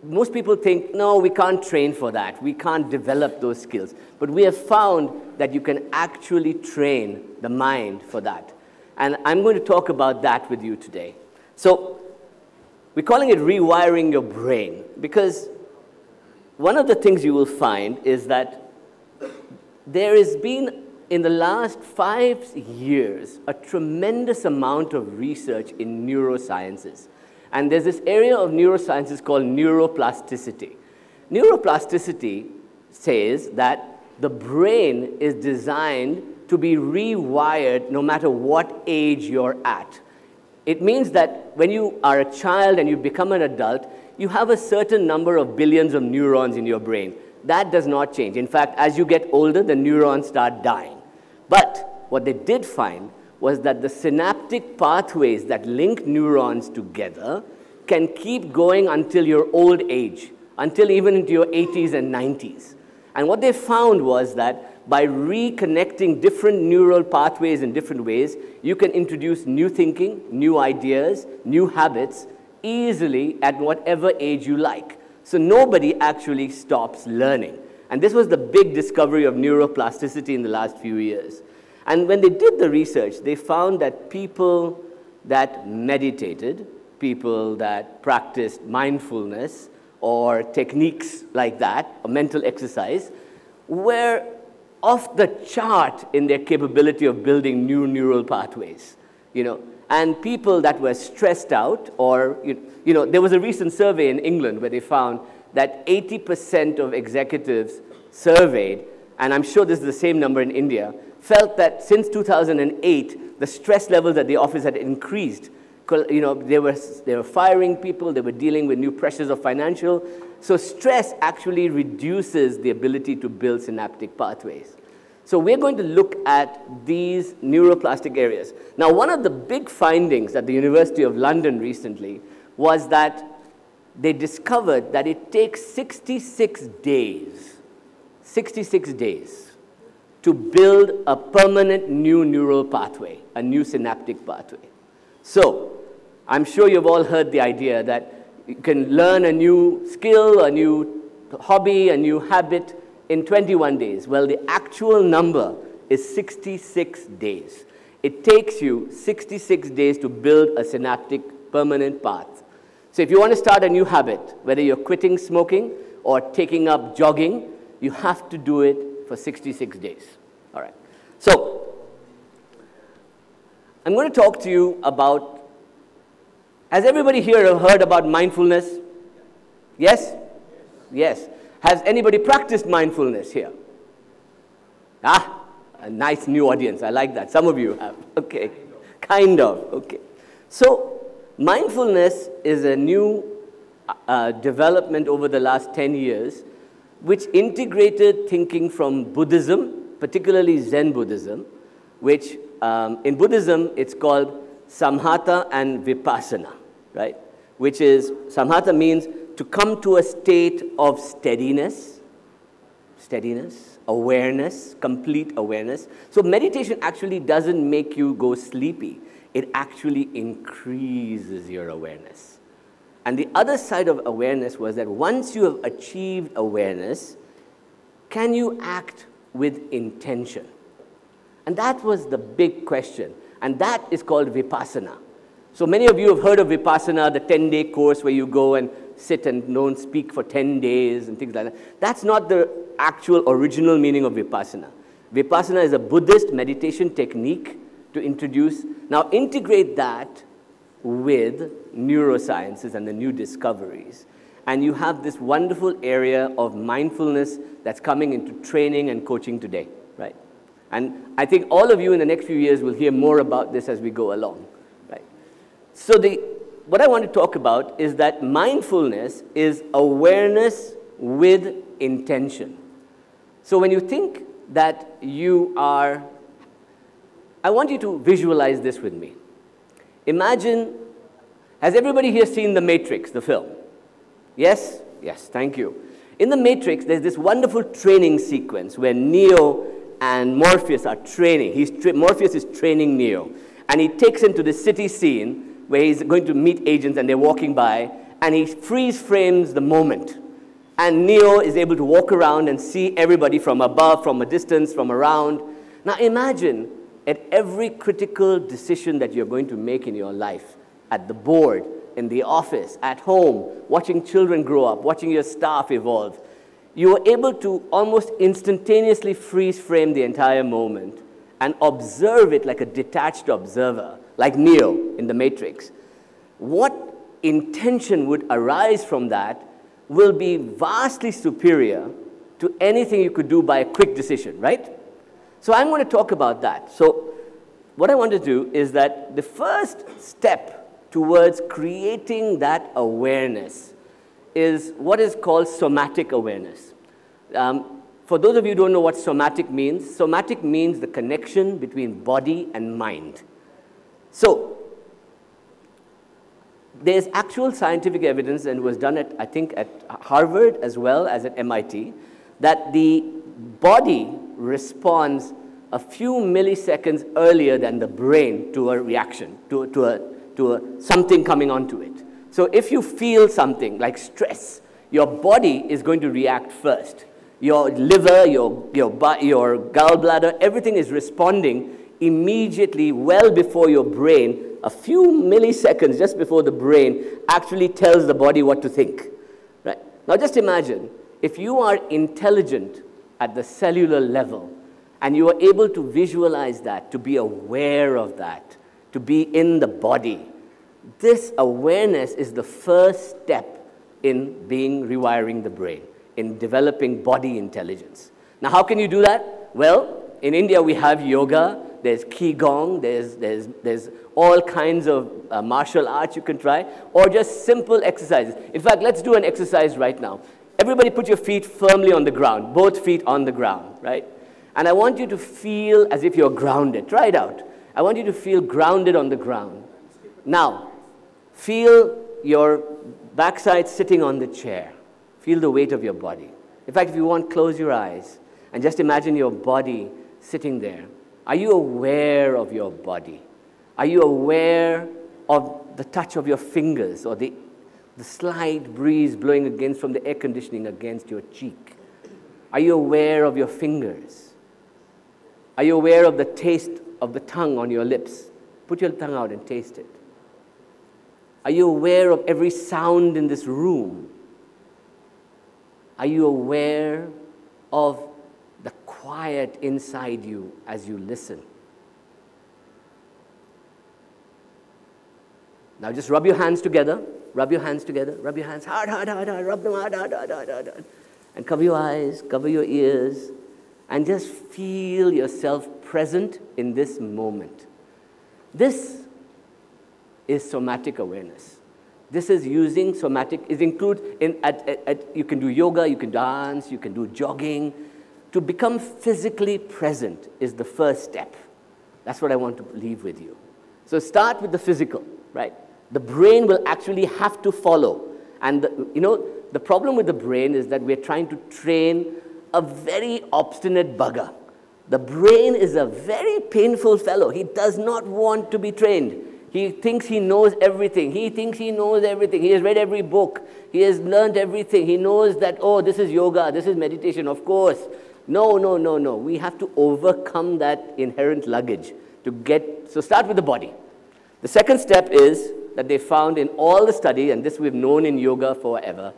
most people think, no, we can't train for that. We can't develop those skills. But we have found that you can actually train the mind for that. And I'm going to talk about that with you today. So we're calling it rewiring your brain, because one of the things you will find is that there has been, in the last 5 years, a tremendous amount of research in neurosciences. And there's this area of neurosciences called neuroplasticity. Neuroplasticity says that the brain is designed to be rewired no matter what age you're at. It means that when you are a child and you become an adult, you have a certain number of billions of neurons in your brain. That does not change. In fact, as you get older, the neurons start dying. But what they did find was that the synaptic pathways that link neurons together can keep going until your old age, until even into your 80s and 90s. And what they found was that by reconnecting different neural pathways in different ways, you can introduce new thinking, new ideas, new habits easily at whatever age you like. So nobody actually stops learning. And this was the big discovery of neuroplasticity in the last few years. And when they did the research, they found that people that meditated, people that practiced mindfulness or techniques like that, or mental exercise, were off the chart in their capability of building new neural pathways. And people that were stressed out, or, there was a recent survey in England where they found that 80% of executives surveyed, and I'm sure this is the same number in India, felt that since 2008, the stress levels at the office had increased. They were firing people, they were dealing with new pressures of financial. So stress actually reduces the ability to build synaptic pathways. So we're going to look at these neuroplastic areas. Now, one of the big findings at the University of London recently was that they discovered that it takes 66 days to build a permanent new neural pathway, a new synaptic pathway. So I'm sure you've all heard the idea that you can learn a new skill, a new hobby, a new habit in 21 days. Well, the actual number is 66 days. It takes you 66 days to build a synaptic permanent path. So if you want to start a new habit, whether you're quitting smoking or taking up jogging, you have to do it for 66 days. All right. So I'm going to talk to you about, has everybody here heard about mindfulness? Yes? Yes. Has anybody practiced mindfulness here? Ah, a nice new audience. I like that. Some of you have. Okay. Kind of. Okay. So mindfulness is a new development over the last 10 years, which integrated thinking from Buddhism, particularly Zen Buddhism, which in Buddhism it's called Samhata and Vipassana, right? Which is, Samhata means to come to a state of steadiness, awareness, complete awareness. So meditation actually doesn't make you go sleepy. It actually increases your awareness. And the other side of awareness was that once you have achieved awareness, can you act with intention? And that was the big question. And that is called Vipassana. So many of you have heard of Vipassana, the 10-day course where you go and sit and don't speak for 10 days and things like that. That's not the actual original meaning of Vipassana. Vipassana is a Buddhist meditation technique to introduce. Now integrate that with neurosciences and the new discoveries. And you have this wonderful area of mindfulness that's coming into training and coaching today, right? And I think all of you in the next few years will hear more about this as we go along, right? So what I want to talk about is that mindfulness is awareness with intention. So when you think that you are, I want you to visualize this with me. Imagine, has everybody here seen The Matrix, the film? Yes? Yes, thank you. In The Matrix, there's this wonderful training sequence where Neo and Morpheus are training. Morpheus is training Neo. And he takes him to the city scene where he's going to meet agents and they're walking by. and he freeze frames the moment. And Neo is able to walk around and see everybody from above, from a distance, from around. Now imagine at every critical decision that you're going to make in your life, at the board, in the office, at home, watching children grow up, watching your staff evolve, you are able to almost instantaneously freeze frame the entire moment and observe it like a detached observer, like Neo in the Matrix. What intention would arise from that will be vastly superior to anything you could do by a quick decision, right? So I'm going to talk about that. So what I want to do is that the first step towards creating that awareness is what is called somatic awareness. For those of you who don't know what somatic means the connection between body and mind. So there's actual scientific evidence, and it was done at, I think, at Harvard as well as at MIT, that the body responds a few milliseconds earlier than the brain to a reaction, to something coming onto it. So if you feel something like stress, your body is going to react first. Your liver, your gallbladder, everything is responding immediately, well before your brain. A few milliseconds just before the brain actually tells the body what to think. Right? Now just imagine, if you are intelligent at the cellular level, and you are able to visualize that, to be aware of that, to be in the body, this awareness is the first step in rewiring the brain, in developing body intelligence. Now how can you do that? Well, in India we have yoga, there's Qigong, there's all kinds of martial arts you can try, or just simple exercises. In fact, let's do an exercise right now. Everybody put your feet firmly on the ground, both feet on the ground, right? And I want you to feel as if you're grounded. Try it out. I want you to feel grounded on the ground. Now, feel your backside sitting on the chair. Feel the weight of your body. In fact, if you want, close your eyes and just imagine your body sitting there. Are you aware of your body? Are you aware of the touch of your fingers or the slight breeze blowing from the air conditioning against your cheek? Are you aware of your fingers? Are you aware of the taste of the tongue on your lips? Put your tongue out and taste it. Are you aware of every sound in this room? Are you aware of the quiet inside you as you listen? Now just rub your hands together. Rub your hands together. Rub your hands hard, hard, hard, hard. Rub them hard, hard, hard, hard, hard, hard. And cover your eyes, cover your ears, and just feel yourself present in this moment. This is somatic awareness. This is using somatic, it includes, you can do yoga, you can dance, you can do jogging. To become physically present is the first step. That's what I want to leave with you. So start with the physical, right? The brain will actually have to follow. And the problem with the brain is that we're trying to train a very obstinate bugger. The brain is a very painful fellow. He does not want to be trained. He thinks he knows everything. He thinks he knows everything. He has read every book. He has learned everything. He knows that, oh, this is yoga, this is meditation, of course. No, no, no, no. We have to overcome that inherent luggage to get, so start with the body. The second step is that they found in all the study, and this we've known in yoga forever,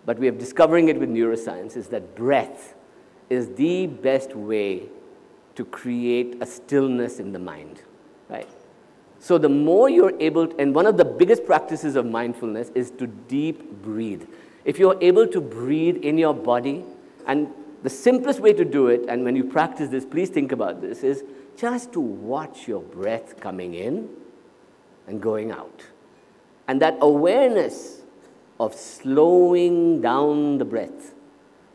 but we are discovering it with neuroscience, is that breath is the best way to create a stillness in the mind, right? So the more you're able to, and one of the biggest practices of mindfulness is to deep breathe. If you're able to breathe in your body, and the simplest way to do it, and when you practice this, please think about this, is just to watch your breath coming in and going out. And that awareness of slowing down the breath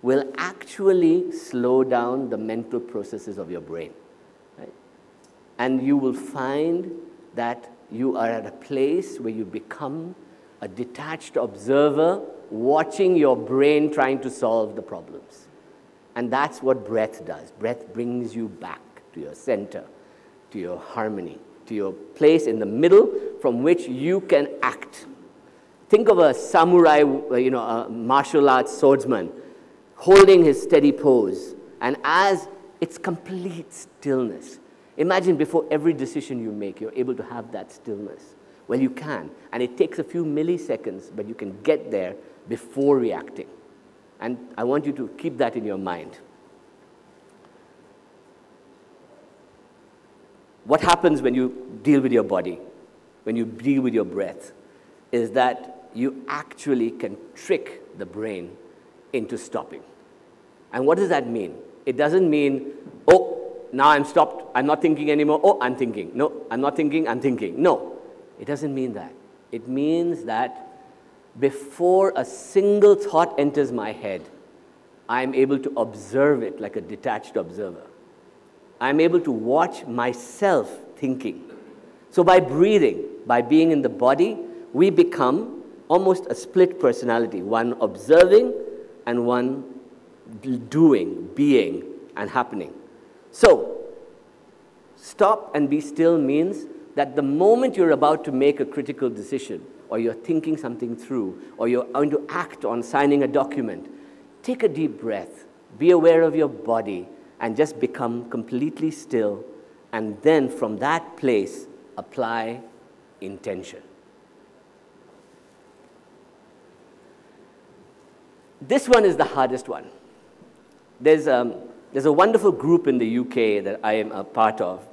will actually slow down the mental processes of your brain, right? And you will find that you are at a place where you become a detached observer watching your brain trying to solve the problems. And that's what breath does. Breath brings you back to your center, to your harmony, to your place in the middle from which you can act. Think of a samurai, a martial arts swordsman, holding his steady pose. And as it's complete stillness. Imagine before every decision you make, you're able to have that stillness. Well, you can. And it takes a few milliseconds, but you can get there before reacting. And I want you to keep that in your mind. What happens when you deal with your body, when you deal with your breath, is that you actually can trick the brain into stopping. And what does that mean? It doesn't mean, oh, now I'm stopped, I'm not thinking anymore, oh, I'm thinking. No, I'm not thinking, I'm thinking. No, it doesn't mean that. It means that before a single thought enters my head, I'm able to observe it like a detached observer. I'm able to watch myself thinking. So by breathing, by being in the body, we become almost a split personality, one observing and one doing, being, and happening. So, stop and be still means that the moment you're about to make a critical decision, or you're thinking something through, or you're going to act on signing a document, take a deep breath, be aware of your body, and just become completely still, and then from that place, apply intention. This one is the hardest one. There's a wonderful group in the UK that I am a part of,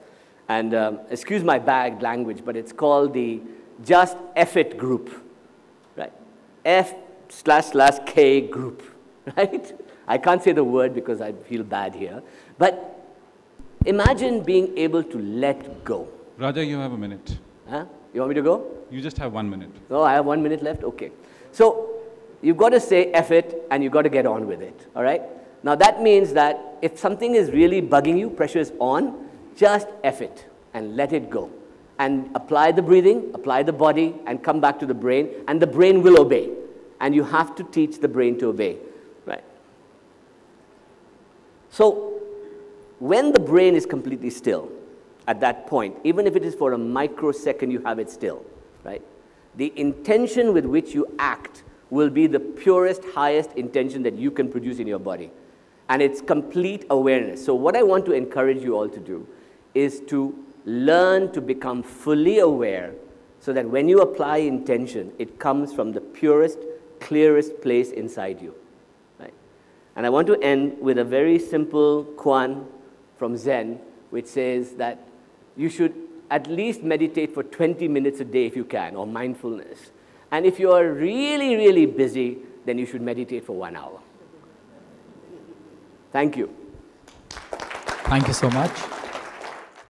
and excuse my bad language, but it's called the Just F It group, right? F//K group, right? I can't say the word because I feel bad here, but imagine being able to let go. Raja, you have a minute. Huh? You want me to go? You just have 1 minute. Oh, I have 1 minute left? Okay. So you've got to say F it, and you've got to get on with it, all right? Now that means that if something is really bugging you, pressure is on, just F it and let it go. And apply the breathing, apply the body, and come back to the brain, and the brain will obey. And you have to teach the brain to obey, right? So when the brain is completely still, at that point, even if it is for a microsecond, you have it still, right? The intention with which you act will be the purest, highest intention that you can produce in your body. And it's complete awareness. So what I want to encourage you all to do is to learn to become fully aware so that when you apply intention, it comes from the purest, clearest place inside you, right? And I want to end with a very simple koan from Zen, which says that you should at least meditate for 20 minutes a day if you can, or mindfulness. And if you are really, really busy, then you should meditate for 1 hour. Thank you. Thank you so much.